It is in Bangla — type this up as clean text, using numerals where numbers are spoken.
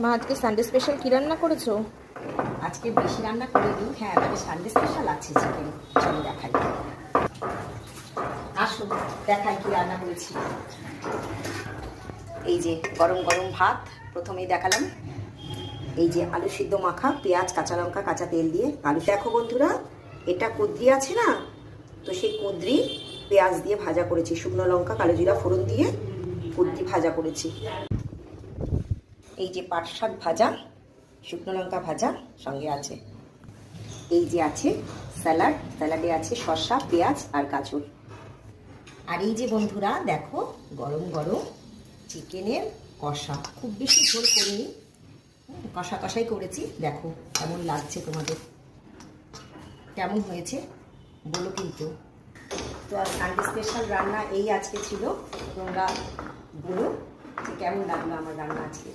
মা আজকে সানডে স্পেশাল কি রান্না করেছো? আজকে বেশি রান্না করে দিই। হ্যাঁ, তবে সানডে স্পেশাল আছে চিকেন। চলো দেখাই, আসুন দেখাই কি রান্না করেছি। এই যে গরম গরম ভাত প্রথমেই দেখালাম। এই যে আলু সিদ্ধ মাখা, পেঁয়াজ, কাঁচা লঙ্কা, কাঁচা তেল দিয়ে আলু। দেখো বন্ধুরা, এটা কুঁদরি আছে না, তো সেই কুঁদরি পেঁয়াজ দিয়ে ভাজা করেছি, শুকনো লঙ্কা কালো জিরা ফোড়ন দিয়ে কুঁদরি ভাজা করেছি। এই যে পাট শাক ভাজা, শুকনো লঙ্কা ভাজা সঙ্গে আছে। এই যে আছে স্যালাড, স্যালাডে আছে শসা, পেঁয়াজ আর গাজর। আর এই যে বন্ধুরা দেখো, গরম গরম চিকেনের কষা। খুব বেশি ঝোল করিনি, কষা কষাই করেছি। দেখো কেমন লাগছে তোমাদের, কেমন হয়েছে বলো কিন্তু। তো আর সানডে স্পেশাল রান্না এই আজকে ছিল। তোমরা বলো যে কেমন লাগলো আমার রান্না আজকে।